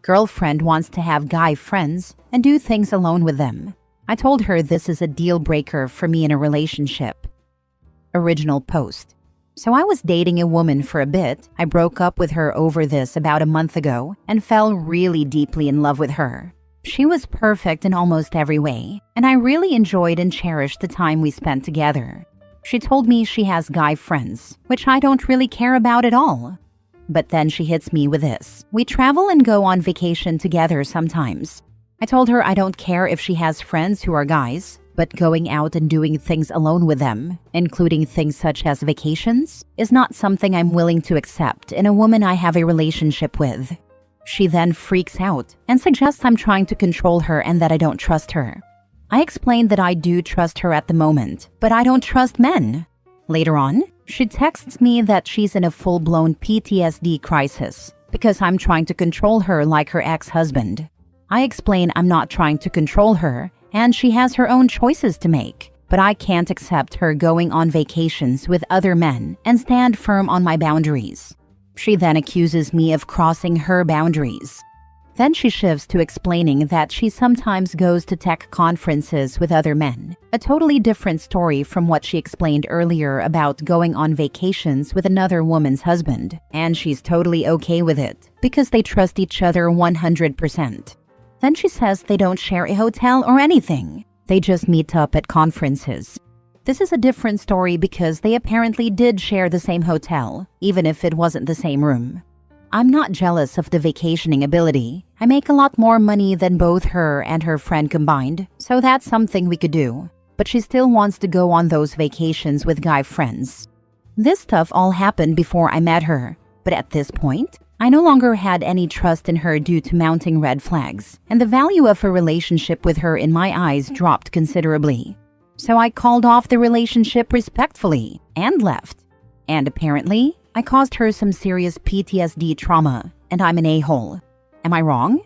girlfriend wants to have guy friends and do things alone with them. I told her this is a deal breaker for me in a relationship. Original post. So I was dating a woman for a bit. I broke up with her over this about a month ago and fell really deeply in love with her. She was perfect in almost every way, and I really enjoyed and cherished the time we spent together. She told me she has guy friends, which I don't really care about at all. But then she hits me with this. We travel and go on vacation together sometimes. I told her I don't care if she has friends who are guys, but going out and doing things alone with them, including things such as vacations, is not something I'm willing to accept in a woman I have a relationship with. She then freaks out and suggests I'm trying to control her and that I don't trust her. I explained that I do trust her at the moment, but I don't trust men. Later on, she texts me that she's in a full-blown PTSD crisis because I'm trying to control her like her ex-husband. I explain I'm not trying to control her and she has her own choices to make, but I can't accept her going on vacations with other men and stand firm on my boundaries. She then accuses me of crossing her boundaries. Then she shifts to explaining that she sometimes goes to tech conferences with other men, a totally different story from what she explained earlier about going on vacations with another woman's husband, and she's totally okay with it because they trust each other 100%. Then she says they don't share a hotel or anything. They just meet up at conferences. This is a different story because they apparently did share the same hotel, even if it wasn't the same room. I'm not jealous of the vacationing ability. I make a lot more money than both her and her friend combined, so that's something we could do. But she still wants to go on those vacations with guy friends. This stuff all happened before I met her, but at this point, I no longer had any trust in her due to mounting red flags, and the value of her relationship with her in my eyes dropped considerably. So I called off the relationship respectfully and left. And apparently, I caused her some serious PTSD trauma, and I'm an a-hole. Am I wrong?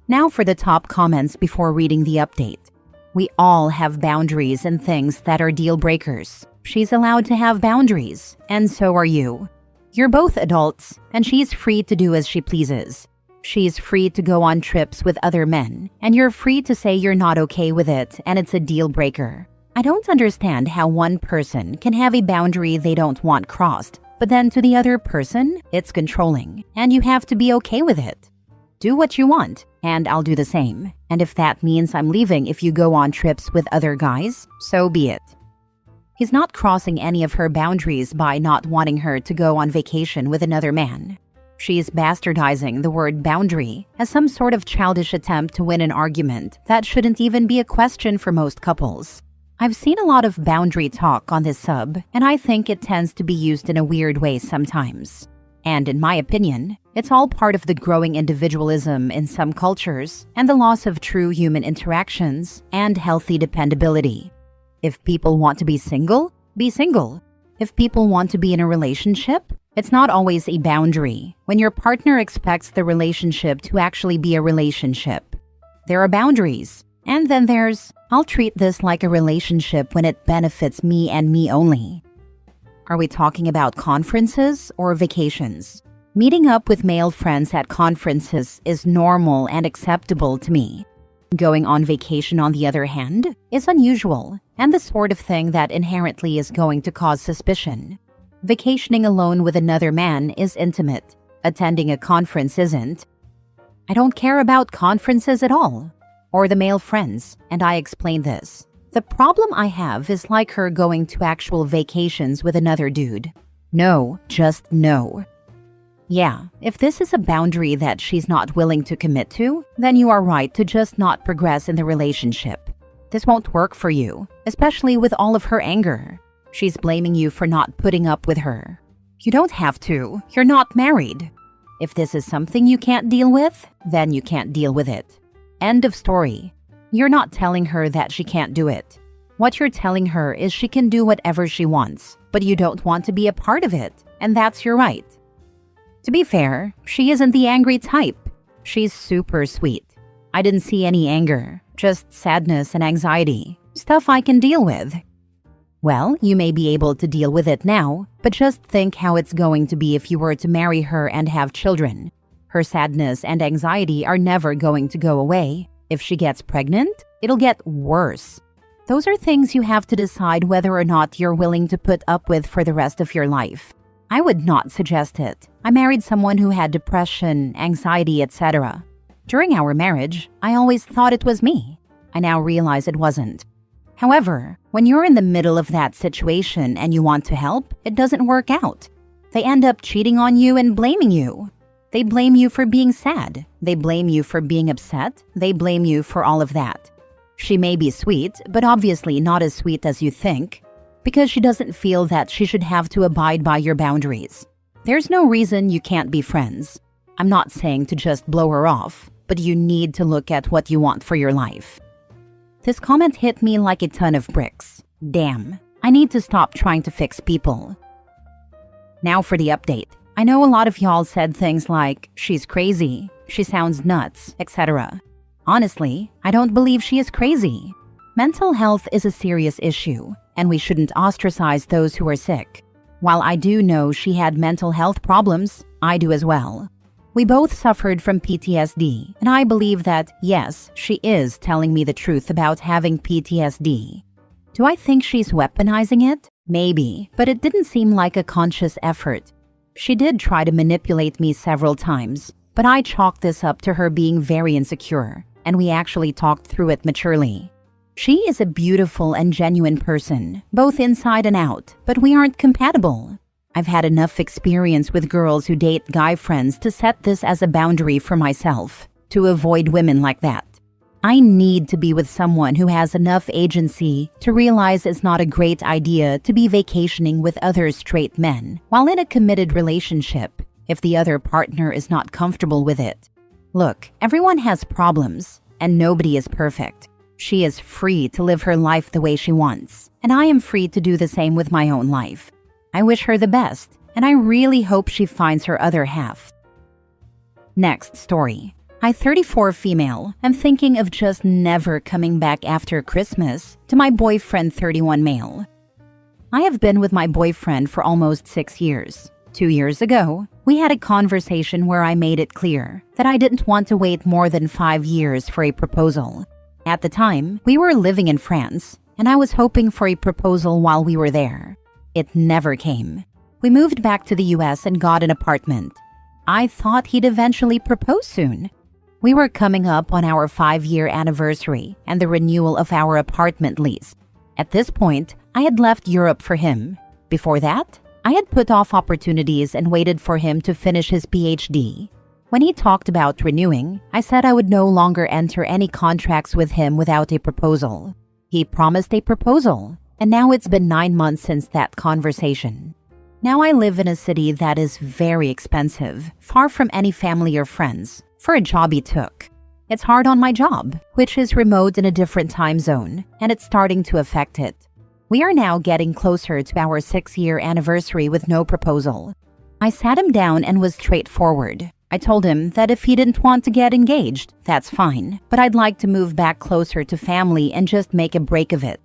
Now for the top comments before reading the update. We all have boundaries and things that are deal breakers. She's allowed to have boundaries, and so are you. You're both adults, and she's free to do as she pleases. She's free to go on trips with other men, and you're free to say you're not okay with it and it's a deal breaker. I don't understand how one person can have a boundary they don't want crossed, but then to the other person, it's controlling, and you have to be okay with it. Do what you want, and I'll do the same. And if that means I'm leaving if you go on trips with other guys, so be it. He's not crossing any of her boundaries by not wanting her to go on vacation with another man. She's bastardizing the word boundary as some sort of childish attempt to win an argument that shouldn't even be a question for most couples. I've seen a lot of boundary talk on this sub, and I think it tends to be used in a weird way sometimes. And in my opinion, it's all part of the growing individualism in some cultures and the loss of true human interactions and healthy dependability. If people want to be single, be single. If people want to be in a relationship, it's not always a boundary when your partner expects the relationship to actually be a relationship. There are boundaries. And then there's, I'll treat this like a relationship when it benefits me and me only. Are we talking about conferences or vacations? Meeting up with male friends at conferences is normal and acceptable to me. Going on vacation, on the other hand, is unusual and the sort of thing that inherently is going to cause suspicion. Vacationing alone with another man is intimate. Attending a conference isn't. I don't care about conferences at all. Or the male friends, and I explain this. The problem I have is like her going to actual vacations with another dude. No, just no. Yeah, if this is a boundary that she's not willing to commit to, then you are right to just not progress in the relationship. This won't work for you, especially with all of her anger. She's blaming you for not putting up with her. You don't have to. You're not married. If this is something you can't deal with, then you can't deal with it. End of story. You're not telling her that she can't do it. What you're telling her is she can do whatever she wants, but you don't want to be a part of it, and that's your right. To be fair, she isn't the angry type. She's super sweet. I didn't see any anger, just sadness and anxiety, stuff I can deal with. Well, you may be able to deal with it now, but just think how it's going to be if you were to marry her and have children. Her sadness and anxiety are never going to go away. If she gets pregnant, it'll get worse. Those are things you have to decide whether or not you're willing to put up with for the rest of your life. I would not suggest it. I married someone who had depression, anxiety, etc. During our marriage, I always thought it was me. I now realize it wasn't. However, when you're in the middle of that situation and you want to help, it doesn't work out. They end up cheating on you and blaming you. They blame you for being sad. They blame you for being upset. They blame you for all of that. She may be sweet, but obviously not as sweet as you think, because she doesn't feel that she should have to abide by your boundaries. There's no reason you can't be friends. I'm not saying to just blow her off, but you need to look at what you want for your life. This comment hit me like a ton of bricks. Damn, I need to stop trying to fix people. Now for the update. I know a lot of y'all said things like, she's crazy, she sounds nuts, etc. Honestly, I don't believe she is crazy. Mental health is a serious issue, and we shouldn't ostracize those who are sick. While I do know she had mental health problems, I do as well. We both suffered from PTSD, and I believe that, yes, she is telling me the truth about having PTSD. Do I think she's weaponizing it? Maybe, but it didn't seem like a conscious effort. She did try to manipulate me several times, but I chalked this up to her being very insecure, and we actually talked through it maturely. She is a beautiful and genuine person, both inside and out, but we aren't compatible. I've had enough experience with girls who date guy friends to set this as a boundary for myself, to avoid women like that. I need to be with someone who has enough agency to realize it's not a great idea to be vacationing with other straight men while in a committed relationship if the other partner is not comfortable with it. Look, everyone has problems, and nobody is perfect. She is free to live her life the way she wants, and I am free to do the same with my own life. I wish her the best, and I really hope she finds her other half. Next story. I, 34 female, am thinking of just never coming back after Christmas to my boyfriend, 31 male. I have been with my boyfriend for almost 6 years. 2 years ago, we had a conversation where I made it clear that I didn't want to wait more than 5 years for a proposal. At the time, we were living in France, and I was hoping for a proposal while we were there. It never came. We moved back to the US and got an apartment. I thought he'd eventually propose soon. We were coming up on our 5-year anniversary and the renewal of our apartment lease. At this point, I had left Europe for him. Before that, I had put off opportunities and waited for him to finish his PhD. When he talked about renewing, I said I would no longer enter any contracts with him without a proposal. He promised a proposal, and now it's been 9 months since that conversation. Now I live in a city that is very expensive, far from any family or friends, for a job he took. It's hard on my job, which is remote in a different time zone, and it's starting to affect it. We are now getting closer to our 6-year anniversary with no proposal. I sat him down and was straightforward. I told him that if he didn't want to get engaged, that's fine, but I'd like to move back closer to family and just make a break of it.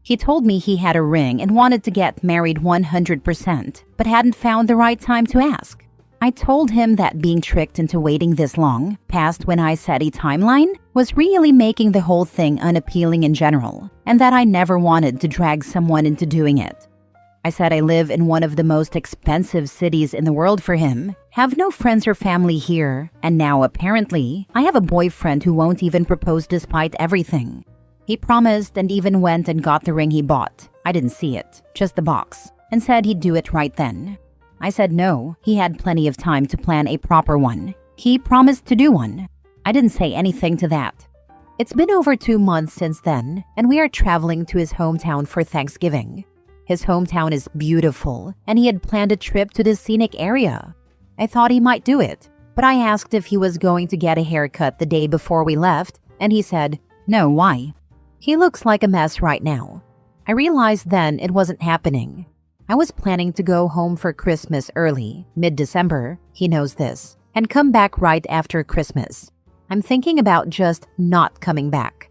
He told me he had a ring and wanted to get married 100%, but hadn't found the right time to ask. I told him that being tricked into waiting this long, past when I set a timeline, was really making the whole thing unappealing in general, and that I never wanted to drag someone into doing it. I said I live in one of the most expensive cities in the world for him, have no friends or family here, and now apparently I have a boyfriend who won't even propose despite everything. He promised and even went and got the ring he bought. I didn't see it, just the box, and said he'd do it right then. I said no, he had plenty of time to plan a proper one. He promised to do one. I didn't say anything to that. It's been over 2 months since then, and we are traveling to his hometown for Thanksgiving. His hometown is beautiful, and he had planned a trip to this scenic area. I thought he might do it, but I asked if he was going to get a haircut the day before we left, and he said, no, why? He looks like a mess right now. I realized then it wasn't happening. I was planning to go home for Christmas early, mid-December, he knows this, and come back right after Christmas. I'm thinking about just not coming back.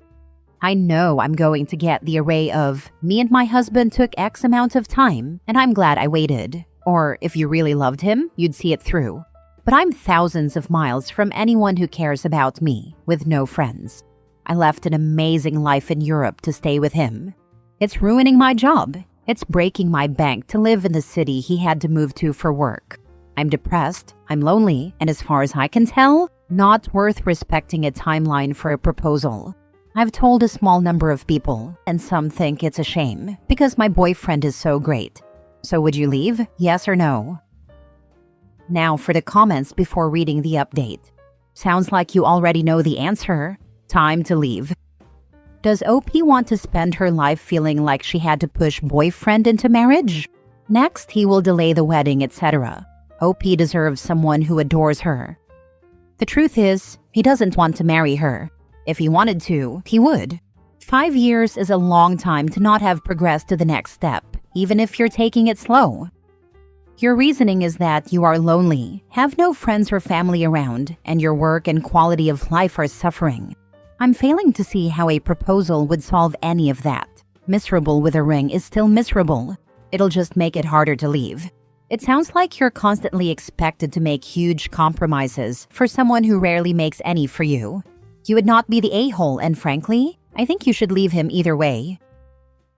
I know I'm going to get the array of, me and my husband took X amount of time, and I'm glad I waited. Or, if you really loved him, you'd see it through. but I'm thousands of miles from anyone who cares about me, with no friends. I left an amazing life in Europe to stay with him. It's ruining my job. It's breaking my bank to live in the city he had to move to for work. I'm depressed, I'm lonely, and as far as I can tell, not worth respecting a timeline for a proposal. I've told a small number of people, and some think it's a shame because my boyfriend is so great. So would you leave? Yes or no? Now for the comments before reading the update. Sounds like you already know the answer. Time to leave. Does OP want to spend her life feeling like she had to push boyfriend into marriage? Next, he will delay the wedding, etc. OP deserves someone who adores her. The truth is, he doesn't want to marry her. If he wanted to, he would. 5 years is a long time to not have progressed to the next step, even if you're taking it slow. Your reasoning is that you are lonely, have no friends or family around, and your work and quality of life are suffering. I'm failing to see how a proposal would solve any of that. Miserable with a ring is still miserable. It'll just make it harder to leave. It sounds like you're constantly expected to make huge compromises for someone who rarely makes any for you. You would not be the a-hole, and frankly, I think you should leave him either way.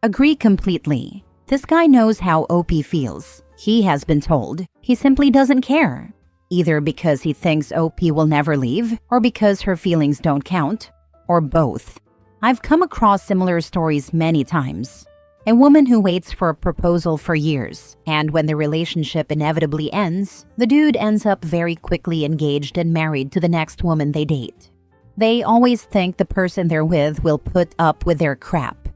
Agree completely. This guy knows how OP feels. He has been told. He simply doesn't care. Either because he thinks OP will never leave, or because her feelings don't count, or both. I've come across similar stories many times. A woman who waits for a proposal for years, and when the relationship inevitably ends, the dude ends up very quickly engaged and married to the next woman they date. They always think the person they're with will put up with their crap.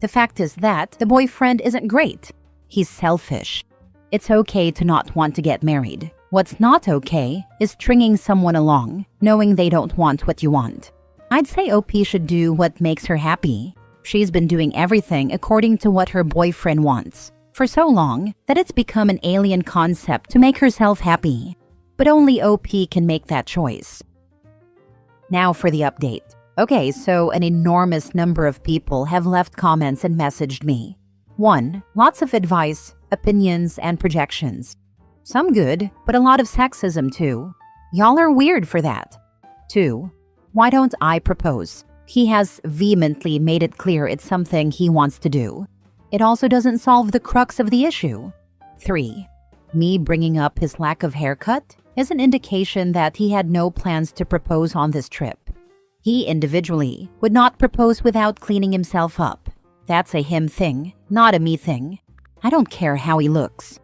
The fact is that the boyfriend isn't great. He's selfish. It's okay to not want to get married. What's not okay is stringing someone along, knowing they don't want what you want. I'd say OP should do what makes her happy. She's been doing everything according to what her boyfriend wants for so long that it's become an alien concept to make herself happy. But only OP can make that choice. Now for the update. Okay, so an enormous number of people have left comments and messaged me. 1. Lots of advice, opinions, and projections. Some good, but a lot of sexism too. Y'all are weird for that. 2. Why don't I propose? He has vehemently made it clear it's something he wants to do. It also doesn't solve the crux of the issue. 3. Me bringing up his lack of haircut is an indication that he had no plans to propose on this trip. He individually would not propose without cleaning himself up. That's a him thing, not a me thing. I don't care how he looks.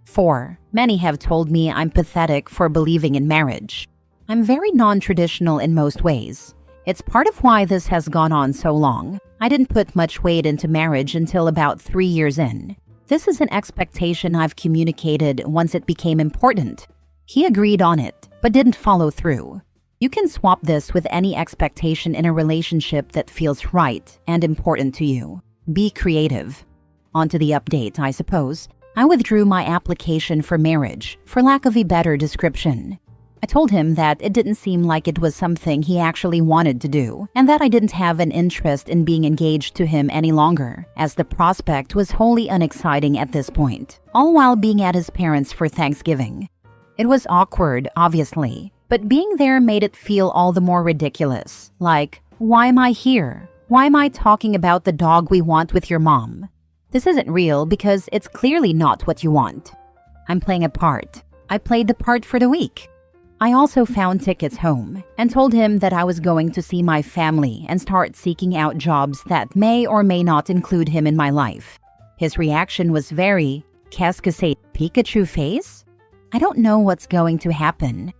4. Many have told me I'm pathetic for believing in marriage. I'm very non-traditional in most ways. It's part of why this has gone on so long. I didn't put much weight into marriage until about 3 years in. This is an expectation I've communicated once it became important. He agreed on it, but didn't follow through. You can swap this with any expectation in a relationship that feels right and important to you. Be creative. On to the update, I suppose. I withdrew my application for marriage, for lack of a better description. I told him that it didn't seem like it was something he actually wanted to do, and that I didn't have an interest in being engaged to him any longer, as the prospect was wholly unexciting at this point, all while being at his parents' for Thanksgiving. It was awkward, obviously, but being there made it feel all the more ridiculous. Like, why am I here? Why am I talking about the dog we want with your mom? This isn't real because it's clearly not what you want. I'm playing a part. I played the part for the week. I also found tickets home and told him that I was going to see my family and start seeking out jobs that may or may not include him in my life. His reaction was very, qu'est-ce que c'est, Pikachu face? I don't know what's going to happen.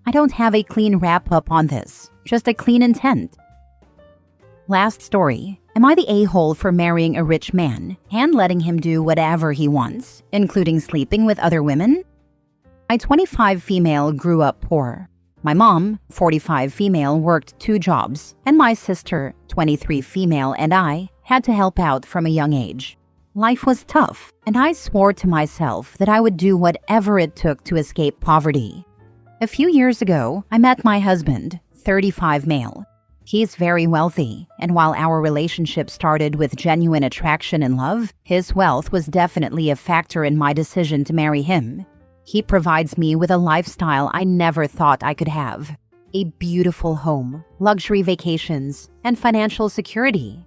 I don't have a clean wrap-up on this, just a clean intent. Last story. Am I the a-hole for marrying a rich man and letting him do whatever he wants, including sleeping with other women? My 25 female grew up poor. My mom, 45 female, worked 2 jobs, and my sister, 23 female, and I had to help out from a young age. Life was tough, and I swore to myself that I would do whatever it took to escape poverty. A few years ago, I met my husband, 35 male. He's very wealthy, and while our relationship started with genuine attraction and love, his wealth was definitely a factor in my decision to marry him. He provides me with a lifestyle I never thought I could have. A beautiful home, luxury vacations, and financial security.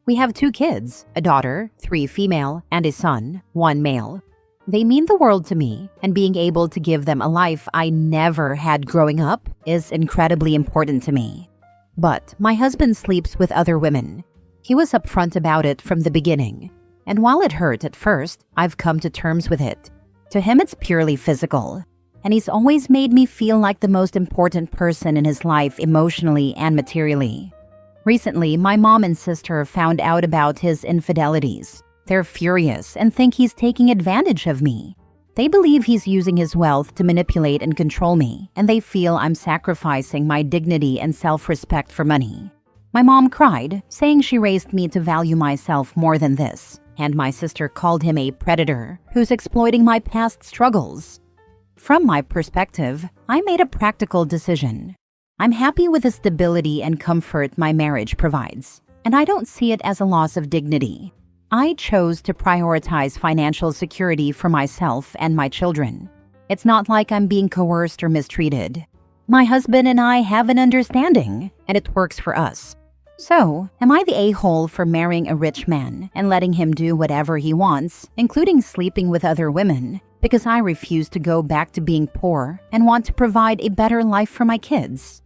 We have 2 kids, a daughter, 3 female, and a son, 1 male. They mean the world to me, and being able to give them a life I never had growing up is incredibly important to me. But my husband sleeps with other women. He was upfront about it from the beginning, and while it hurt at first, I've come to terms with it. To him, it's purely physical, and he's always made me feel like the most important person in his life emotionally and materially. Recently, my mom and sister found out about his infidelities. They're furious and think he's taking advantage of me. They believe he's using his wealth to manipulate and control me, and they feel I'm sacrificing my dignity and self-respect for money. My mom cried, saying she raised me to value myself more than this, and my sister called him a predator who's exploiting my past struggles. From my perspective, I made a practical decision. I'm happy with the stability and comfort my marriage provides, and I don't see it as a loss of dignity. I chose to prioritize financial security for myself and my children. It's not like I'm being coerced or mistreated. My husband and I have an understanding, and it works for us. So, am I the a-hole for marrying a rich man and letting him do whatever he wants, including sleeping with other women, because I refuse to go back to being poor and want to provide a better life for my kids?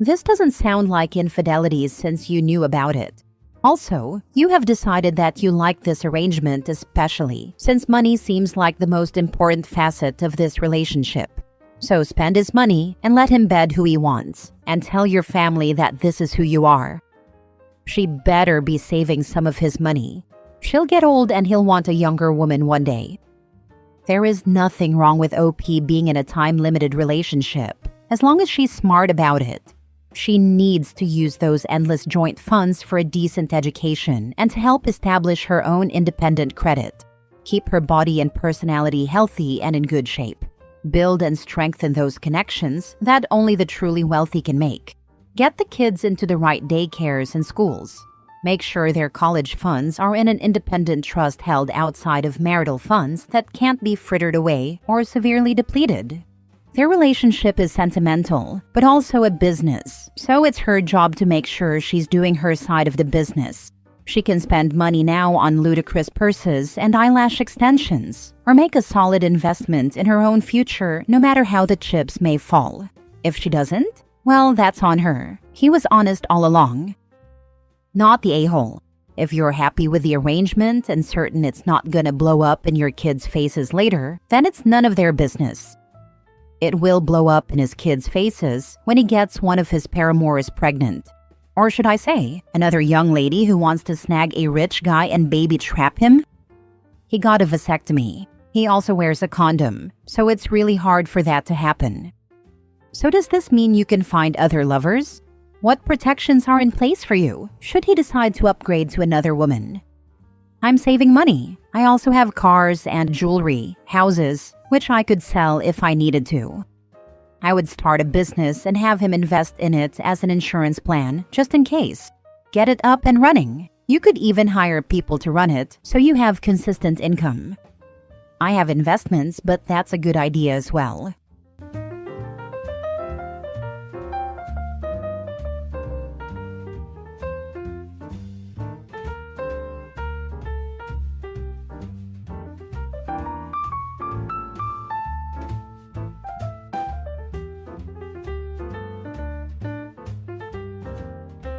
This doesn't sound like infidelity since you knew about it. Also, you have decided that you like this arrangement especially since money seems like the most important facet of this relationship. So spend his money and let him bed who he wants, and tell your family that this is who you are. She better be saving some of his money. She'll get old and he'll want a younger woman one day. There is nothing wrong with OP being in a time-limited relationship, as long as she's smart about it. She needs to use those endless joint funds for a decent education and to help establish her own independent credit. Keep her body and personality healthy and in good shape. Build and strengthen those connections that only the truly wealthy can make. Get the kids into the right daycares and schools. Make sure their college funds are in an independent trust held outside of marital funds that can't be frittered away or severely depleted. Their relationship is sentimental, but also a business, so it's her job to make sure she's doing her side of the business. She can spend money now on ludicrous purses and eyelash extensions, or make a solid investment in her own future no matter how the chips may fall. If she doesn't, well, that's on her. He was honest all along. Not the a-hole. If you're happy with the arrangement and certain it's not gonna blow up in your kids' faces later, then it's none of their business. It will blow up in his kids' faces when he gets one of his paramours pregnant. Or should I say, another young lady who wants to snag a rich guy and baby trap him? He got a vasectomy. He also wears a condom, so it's really hard for that to happen. So does this mean you can find other lovers? What protections are in place for you, should he decide to upgrade to another woman? I'm saving money. I also have cars and jewelry, houses, which I could sell if I needed to. I would start a business and have him invest in it as an insurance plan, just in case. Get it up and running. You could even hire people to run it, so you have consistent income. I have investments, but that's a good idea as well.